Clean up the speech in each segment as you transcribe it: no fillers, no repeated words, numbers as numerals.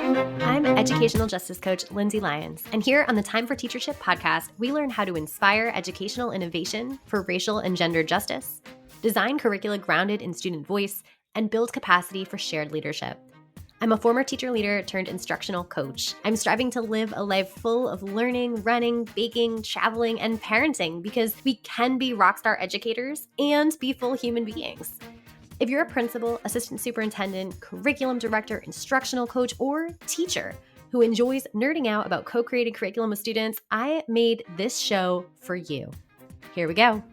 I'm educational justice coach Lindsay Lyons, and here on the Time for Teachership podcast, we learn how to inspire educational innovation for racial and gender justice, design curricula grounded in student voice, and build capacity for shared leadership. I'm a former teacher leader turned instructional coach. I'm striving to live a life full of learning, running, baking, traveling, and parenting because we can be rockstar educators and be full human beings. If you're a principal, assistant superintendent, curriculum director, instructional coach, or teacher who enjoys nerding out about co-creating curriculum with students, I made this show for you. Here we go.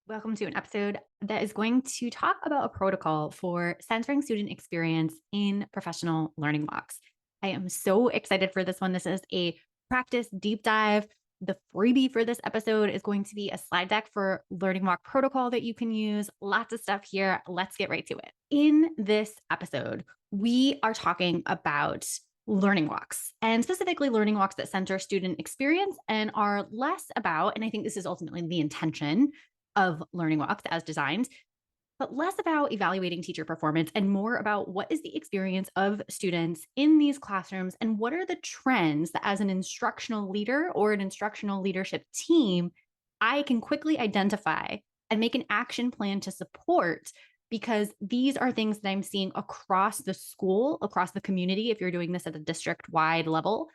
Welcome to an episode that is going to talk about a protocol for centering student experience in professional learning walks. I am so excited for this one. This is a practice deep dive. The freebie for this episode is going to be a slide deck for learning walk protocol that you can use. Lots of stuff here. Let's get right to it. In this episode, we are talking about learning walks, and specifically learning walks that center student experience and are less about, and I think this is ultimately the intention of learning walks as designed, but less about evaluating teacher performance and more about what is the experience of students in these classrooms and what are the trends that as an instructional leader or an instructional leadership team, I can quickly identify and make an action plan to support, because these are things that I'm seeing across the school, across the community, if you're doing this at a district-wide level,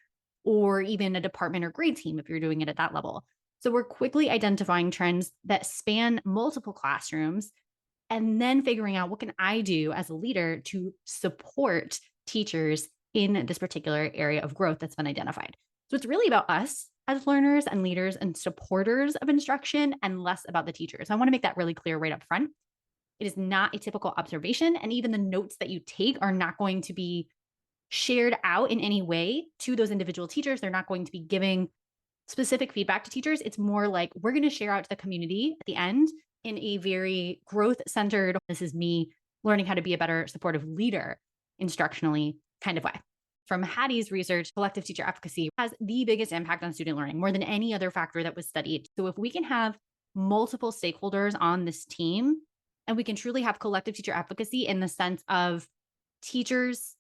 or even a department or grade team if you're doing it at that level. So we're quickly identifying trends that span multiple classrooms and then figuring out what can I do as a leader to support teachers in this particular area of growth that's been identified. So it's really about us as learners and leaders and supporters of instruction and less about the teachers. I want to make that really clear right up front. It is not a typical observation, and even the notes that you take are not going to be shared out in any way to those individual teachers. They're not going to be giving specific feedback to teachers. It's more like we're going to share out to the community at the end in a very growth-centered, this is me learning how to be a better supportive leader instructionally kind of way. From Hattie's research, collective teacher efficacy has the biggest impact on student learning, more than any other factor that was studied. So if we can have multiple stakeholders on this team, and we can truly have collective teacher efficacy in the sense of teachers,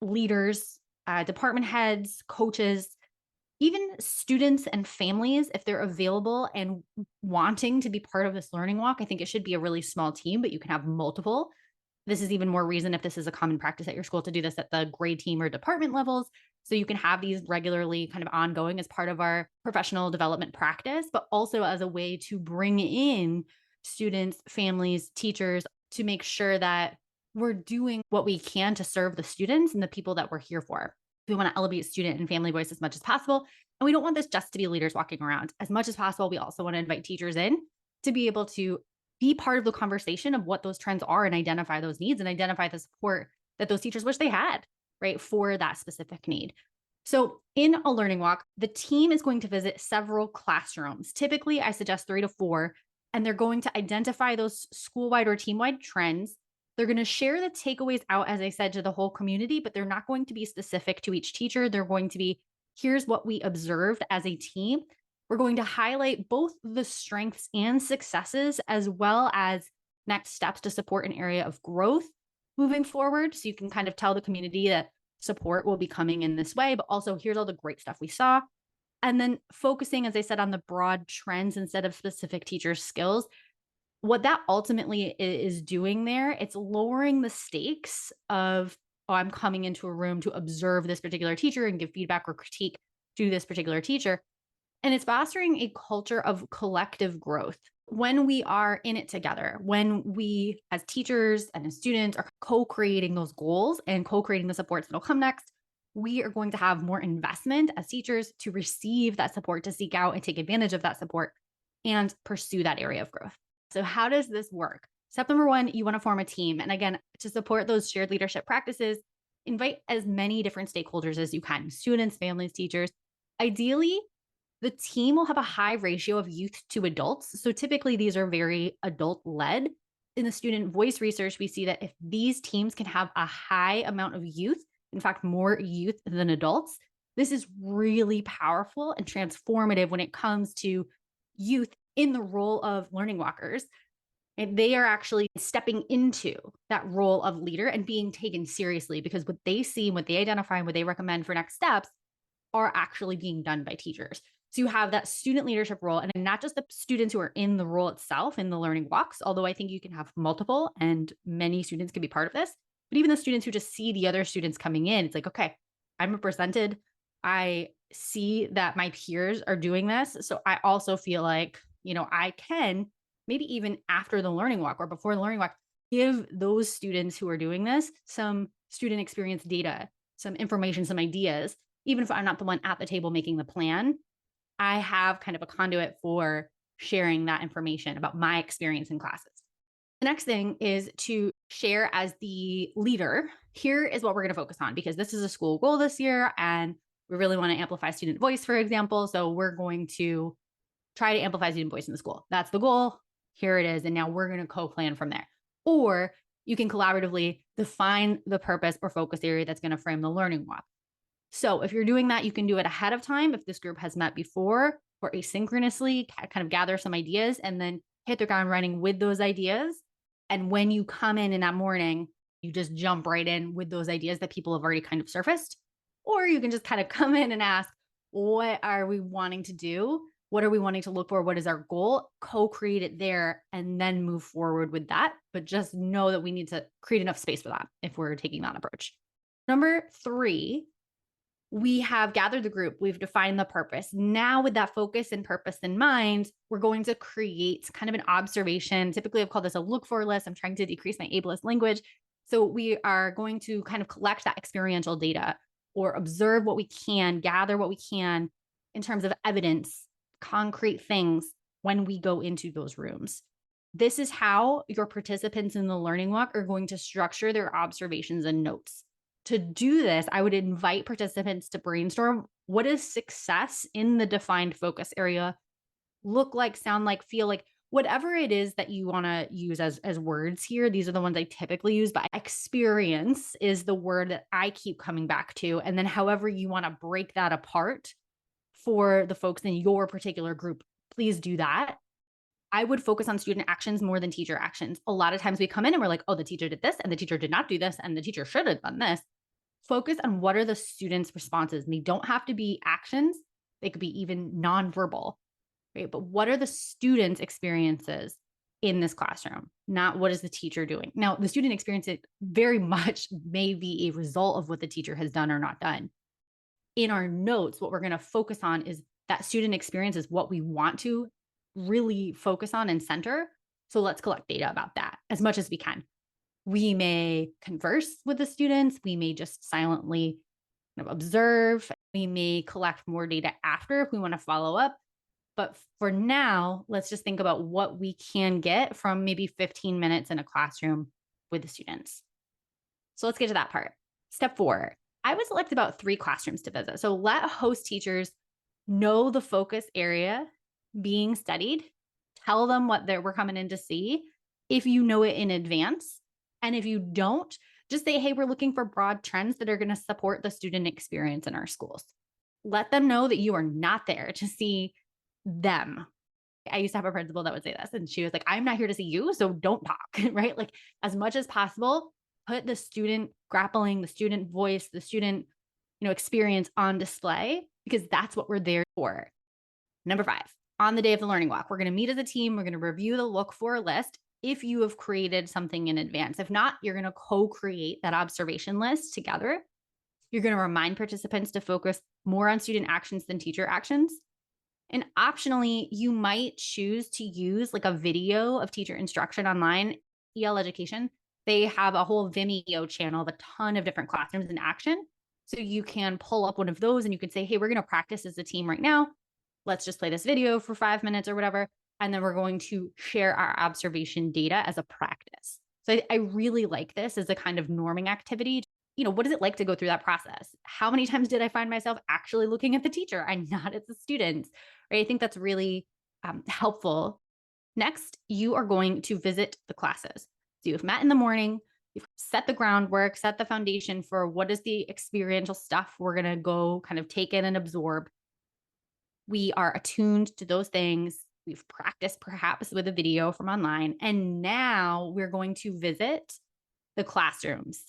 leaders, department heads, coaches, even students and families, if they're available and wanting to be part of this learning walk, I think it should be a really small team, but you can have multiple. This is even more reason if this is a common practice at your school to do this at the grade team or department levels. So you can have these regularly kind of ongoing as part of our professional development practice, but also as a way to bring in students, families, teachers to make sure that we're doing what we can to serve the students and the people that we're here for. We want to elevate student and family voice as much as possible. And we don't want this just to be leaders walking around. As much as possible, we also want to invite teachers in to be able to be part of the conversation of what those trends are and identify those needs and identify the support that those teachers wish they had, right, for that specific need. So in a learning walk, the team is going to visit several classrooms. Typically, I suggest 3 to 4, and they're going to identify those school-wide or team-wide trends. They're going to share the takeaways out, as I said, to the whole community, but they're not going to be specific to each teacher. They're going to be, here's what we observed as a team. We're going to highlight both the strengths and successes, as well as next steps to support an area of growth moving forward. So you can kind of tell the community that support will be coming in this way, but also here's all the great stuff we saw. And then focusing, as I said, on the broad trends instead of specific teacher skills. What that ultimately is doing there, it's lowering the stakes of, oh, I'm coming into a room to observe this particular teacher and give feedback or critique to this particular teacher. And it's fostering a culture of collective growth. When we are in it together, when we as teachers and as students are co-creating those goals and co-creating the supports that'll come next, we are going to have more investment as teachers to receive that support, to seek out and take advantage of that support and pursue that area of growth. So how does this work? Step number 1, you want to form a team. And again, to support those shared leadership practices, invite as many different stakeholders as you can, students, families, teachers. Ideally, the team will have a high ratio of youth to adults. So typically these are very adult-led. In the student voice research, we see that if these teams can have a high amount of youth, in fact, more youth than adults, this is really powerful and transformative when it comes to youth in the role of learning walkers. And they are actually stepping into that role of leader and being taken seriously because what they see, what they identify, and what they recommend for next steps are actually being done by teachers. So you have that student leadership role, and not just the students who are in the role itself in the learning walks, although I think you can have multiple and many students can be part of this, but even the students who just see the other students coming in, it's like, okay, I'm represented. I see that my peers are doing this. So I also feel like, I can maybe even after the learning walk or before the learning walk, give those students who are doing this some student experience data, some information, some ideas. Even if I'm not the one at the table making the plan, I have kind of a conduit for sharing that information about my experience in classes. The next thing is to share as the leader. Here is what we're going to focus on because this is a school goal this year and we really want to amplify student voice, for example. So we're going to try to amplify student voice in the school. That's the goal. Here it is. And now we're going to co-plan from there. Or you can collaboratively define the purpose or focus area that's going to frame the learning walk. So if you're doing that, you can do it ahead of time if this group has met before or asynchronously, kind of gather some ideas and then hit the ground running with those ideas. And when you come in that morning, you just jump right in with those ideas that people have already kind of surfaced. Or you can just kind of come in and ask, what are we wanting to do? What are we wanting to look for? What is our goal? Co-create it there and then move forward with that. But just know that we need to create enough space for that if we're taking that approach. Number 3, we have gathered the group. We've defined the purpose. Now with that focus and purpose in mind, we're going to create kind of an observation. Typically I've called this a look for list. I'm trying to decrease my ableist language. So we are going to kind of collect that experiential data or observe what we can, gather what we can in terms of evidence, concrete things when we go into those rooms. This is how your participants in the learning walk are going to structure their observations and notes. To do this, I would invite participants to brainstorm what does success in the defined focus area look like, sound like, feel like, whatever it is that you want to use as words here. These are the ones I typically use, but experience is the word that I keep coming back to. And then however you want to break that apart for the folks in your particular group, please do that. I would focus on student actions more than teacher actions. A lot of times we come in and we're like, oh, the teacher did this and the teacher did not do this and the teacher should have done this. Focus on what are the students' responses. And they don't have to be actions. They could be even nonverbal, right? But what are the students' experiences in this classroom? Not what is the teacher doing? Now, the student experience it very much may be a result of what the teacher has done or not done. In our notes, what we're going to focus on is that student experience is what we want to really focus on and center. So let's collect data about that as much as we can. We may converse with the students. We may just silently observe. We may collect more data after if we want to follow up. But for now, let's just think about what we can get from maybe 15 minutes in a classroom with the students. So let's get to that part. Step 4, I would select about 3 classrooms to visit. So let host teachers know the focus area being studied. Tell them what we're coming in to see if you know it in advance. And if you don't, just say, hey, we're looking for broad trends that are going to support the student experience in our schools. Let them know that you are not there to see them. I used to have a principal that would say this, and she was like, I'm not here to see you, so don't talk, right? Like as much as possible, put the student grappling, the student voice, the student, experience on display because that's what we're there for. Number 5, on the day of the learning walk, we're going to meet as a team. We're going to review the look for list if you have created something in advance. If not, you're going to co-create that observation list together. You're going to remind participants to focus more on student actions than teacher actions. And optionally, you might choose to use like a video of teacher instruction online, EL Education. They have a whole Vimeo channel of a ton of different classrooms in action. So you can pull up one of those and you can say, hey, we're going to practice as a team right now. Let's just play this video for 5 minutes or whatever. And then we're going to share our observation data as a practice. So I really like this as a kind of norming activity. What is it like to go through that process? How many times did I find myself actually looking at the teacher and not at the students? Right? I think that's really helpful. Next, you are going to visit the classes. So you've met in the morning, you've set the groundwork, set the foundation for what is the experiential stuff we're going to go kind of take in and absorb. We are attuned to those things. We've practiced perhaps with a video from online, and now we're going to visit the classrooms.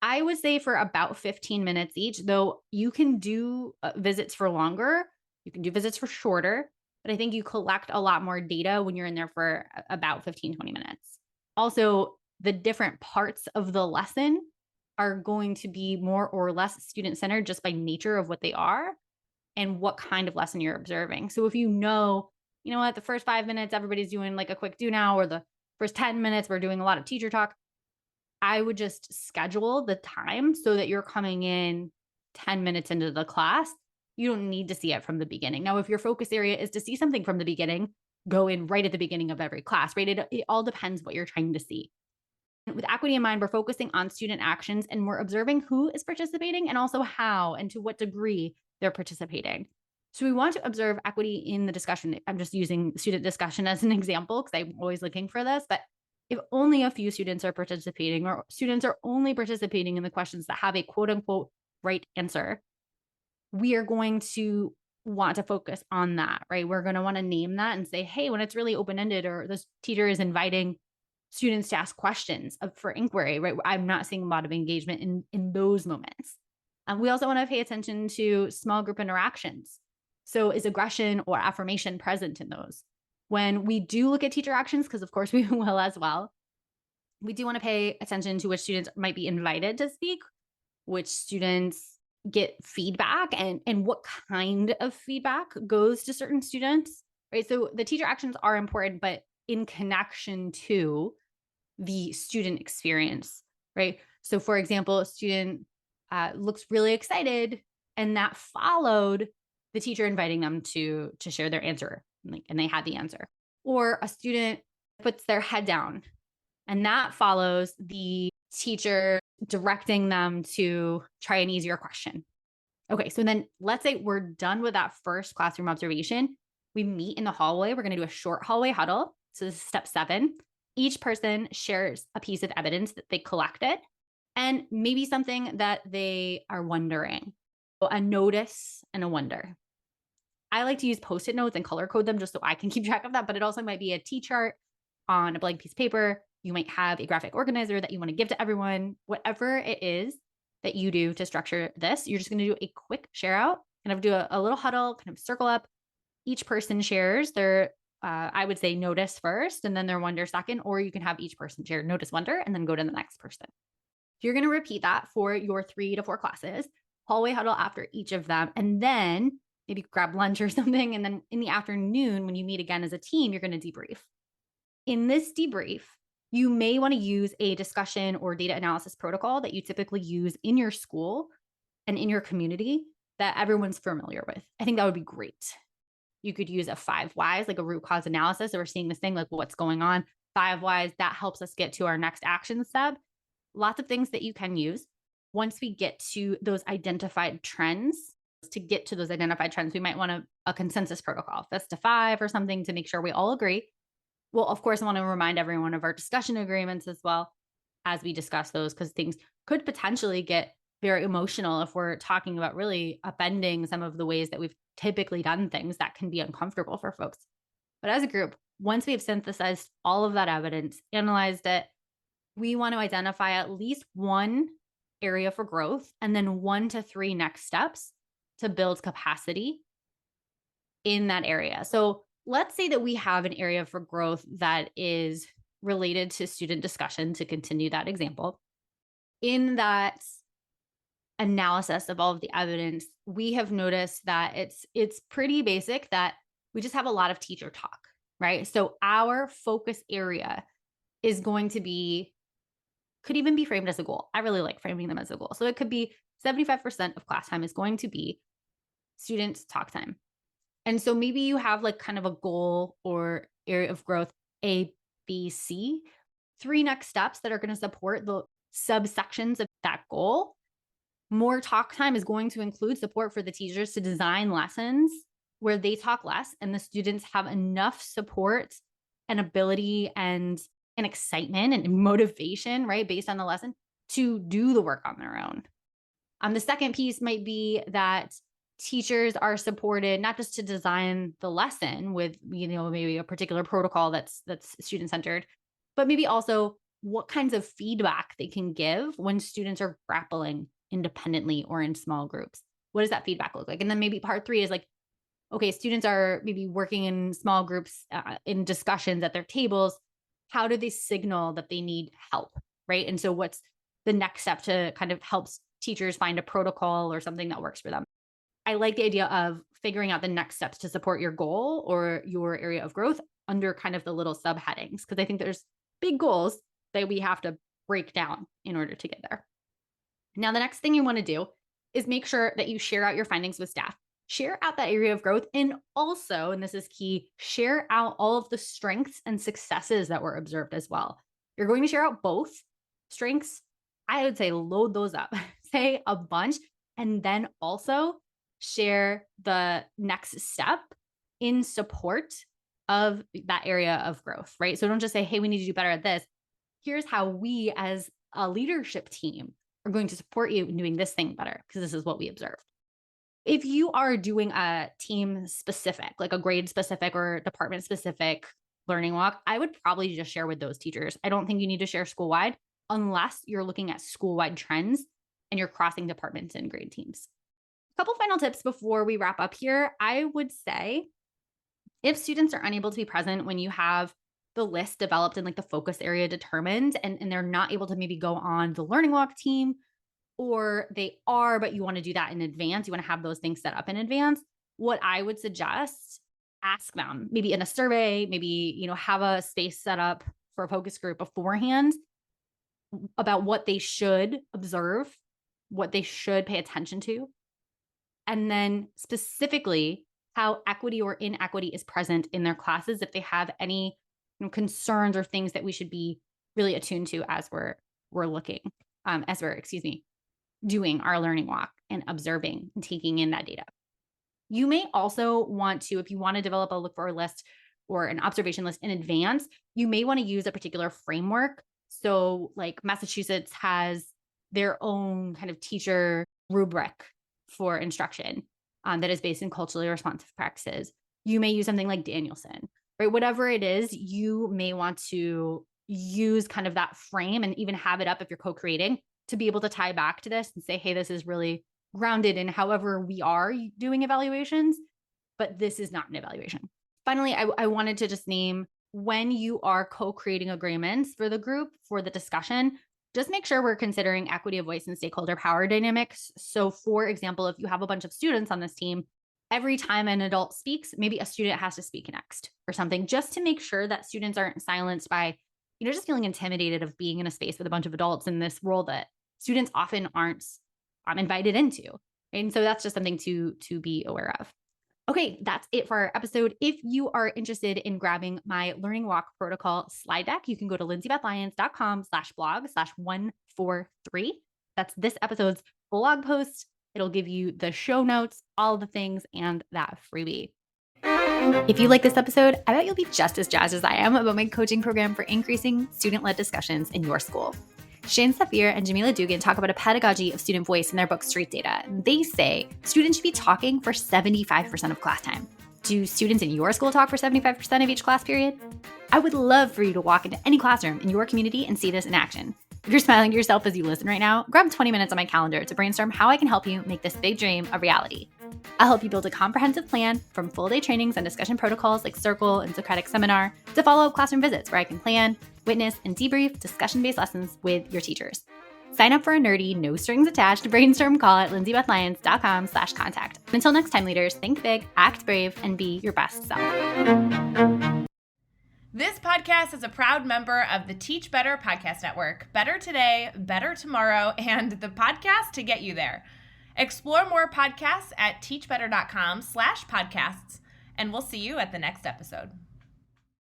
I would say for about 15 minutes each, though you can do visits for longer, you can do visits for shorter, but I think you collect a lot more data when you're in there for about 15, 20 minutes. Also, the different parts of the lesson are going to be more or less student centered just by nature of what they are and what kind of lesson you're observing. So if you know what, the first 5 minutes, everybody's doing like a quick do now, or the first 10 minutes, we're doing a lot of teacher talk, I would just schedule the time so that you're coming in 10 minutes into the class. You don't need to see it from the beginning. Now, if your focus area is to see something from the beginning, go in right at the beginning of every class, right? It all depends what you're trying to see. With equity in mind, we're focusing on student actions and we're observing who is participating and also how and to what degree they're participating. So we want to observe equity in the discussion. I'm just using student discussion as an example because I'm always looking for this. But if only a few students are participating, or students are only participating in the questions that have a quote unquote right answer, we are going to want to focus on that, right? We're going to want to name that and say, hey, when it's really open-ended or this teacher is inviting students to ask questions for inquiry, right? I'm not seeing a lot of engagement in those moments. We also want to pay attention to small group interactions. So is aggression or affirmation present in those? When we do look at teacher actions, because of course we will as well, we do want to pay attention to which students might be invited to speak, which students get feedback, and what kind of feedback goes to certain students, right? So the teacher actions are important, but in connection to the student experience, right? So for example, a student looks really excited and that followed the teacher inviting them to share their answer, and they had the answer. Or a student puts their head down and that follows the teacher directing them to try an easier question. Okay, so then let's say we're done with that first classroom observation. We meet in the hallway. We're going to do a short hallway huddle. So this is step 7. Each person shares a piece of evidence that they collected and maybe something that they are wondering. So a notice and a wonder. I like to use Post-it notes and color code them just so I can keep track of that, but it also might be a T-chart on a blank piece of paper. You might have a graphic organizer that you want to give to everyone. Whatever it is that you do to structure this, you're just going to do a quick share out, kind of do a little huddle, kind of circle up. Each person shares their, I would say notice first and then their wonder second, or you can have each person share notice, wonder, and then go to the next person. You're going to repeat that for your 3 to 4 classes, hallway huddle after each of them, and then maybe grab lunch or something. And then in the afternoon, when you meet again as a team, you're going to debrief. In this debrief, you may want to use a discussion or data analysis protocol that you typically use in your school and in your community that everyone's familiar with. I think that would be great. You could use a 5 whys, like a root cause analysis. So we're seeing this thing, like what's going on. 5 whys, that helps us get to our next action step. Lots of things that you can use. Once we get to those identified trends, to get to those identified trends, we might want a consensus protocol, that's to 5 or something to make sure we all agree. We'll, of course, want to remind everyone of our discussion agreements as well as we discuss those, because things could potentially get very emotional if we're talking about really upending some of the ways that we've typically done things that can be uncomfortable for folks. But as a group, once we've synthesized all of that evidence, analyzed it, we want to identify at least one area for growth and then 1 to 3 next steps to build capacity in that area. So let's say that we have an area for growth that is related to student discussion, to continue that example. In that analysis of all of the evidence, we have noticed that it's pretty basic that we just have a lot of teacher talk, right? So our focus area is going to be, could even be framed as a goal. I really like framing them as a goal. So it could be 75% of class time is going to be students' talk time. And so maybe you have like kind of a goal or area of growth, A, B, C, 3 next steps that are going to support the subsections of that goal. More talk time is going to include support for the teachers to design lessons where they talk less and the students have enough support and ability and excitement and motivation, right, based on the lesson to do the work on their own. The second piece might be that teachers are supported not just to design the lesson with, maybe a particular protocol that's student-centered, but maybe also what kinds of feedback they can give when students are grappling independently or in small groups. What does that feedback look like? And then maybe part 3 is like, okay, students are maybe working in small groups in discussions at their tables. How do they signal that they need help, right? And so what's the next step to kind of help teachers find a protocol or something that works for them? I like the idea of figuring out the next steps to support your goal or your area of growth under kind of the little subheadings, because I think there's big goals that we have to break down in order to get there. Now, the next thing you want to do is make sure that you share out your findings with staff. Share out that area of growth, and also, and this is key, share out all of the strengths and successes that were observed as well. You're going to share out both strengths. I would say load those up, say a bunch, and then also share the next step in support of that area of growth, right? So don't just say, hey, we need to do better at this. Here's how we as a leadership team are going to support you in doing this thing better, because this is what we observed. If you are doing a team specific, like a grade specific or department specific learning walk, I would probably just share with those teachers. I don't think you need to share school wide unless you're looking at school wide trends and you're crossing departments and grade teams. A couple final tips before we wrap up here. I would say if students are unable to be present when you have the list developed and like the focus area determined, and they're not able to maybe go on the learning walk team, or they are, but you want to do that in advance, you want to have those things set up in advance, what I would suggest, ask them maybe in a survey, maybe, have a space set up for a focus group beforehand about what they should observe, what they should pay attention to, and then specifically how equity or inequity is present in their classes, if they have any concerns or things that we should be really attuned to as we're looking, doing our learning walk and observing and taking in that data. You may also want to, if you want to develop a look for list or an observation list in advance, you may want to use a particular framework. So like Massachusetts has their own kind of teacher rubric for instruction that is based in culturally responsive practices. You may use something like Danielson, right? Whatever it is, you may want to use kind of that frame and even have it up if you're co-creating to be able to tie back to this and say, hey, this is really grounded in however we are doing evaluations, but this is not an evaluation. Finally, I wanted to just name, when you are co-creating agreements for the group, for the discussion, just make sure we're considering equity of voice and stakeholder power dynamics. So for example, if you have a bunch of students on this team, every time an adult speaks, maybe a student has to speak next or something, just to make sure that students aren't silenced by, just feeling intimidated of being in a space with a bunch of adults in this role that students often aren't invited into. And so that's just something to be aware of. Okay, that's it for our episode. If you are interested in grabbing my Learning Walk Protocol slide deck, you can go to lindsaybethlyons.com/blog/143. That's this episode's blog post. It'll give you the show notes, all the things, and that freebie. If you like this episode, I bet you'll be just as jazzed as I am about my coaching program for increasing student-led discussions in your school. Shane Safir and Jamila Dugan talk about a pedagogy of student voice in their book, Street Data. They say students should be talking for 75% of class time. Do students in your school talk for 75% of each class period? I would love for you to walk into any classroom in your community and see this in action. If you're smiling to yourself as you listen right now, grab 20 minutes on my calendar to brainstorm how I can help you make this big dream a reality. I'll help you build a comprehensive plan, from full-day trainings and discussion protocols like Circle and Socratic Seminar to follow-up classroom visits where I can plan, witness, and debrief discussion-based lessons with your teachers. Sign up for a nerdy, no-strings-attached brainstorm call at lindsaybethlyons.com/contact. Until next time, leaders, think big, act brave, and be your best self. This podcast is a proud member of the Teach Better Podcast Network. Better today, better tomorrow, and the podcast to get you there. Explore more podcasts at teachbetter.com/podcasts, and we'll see you at the next episode.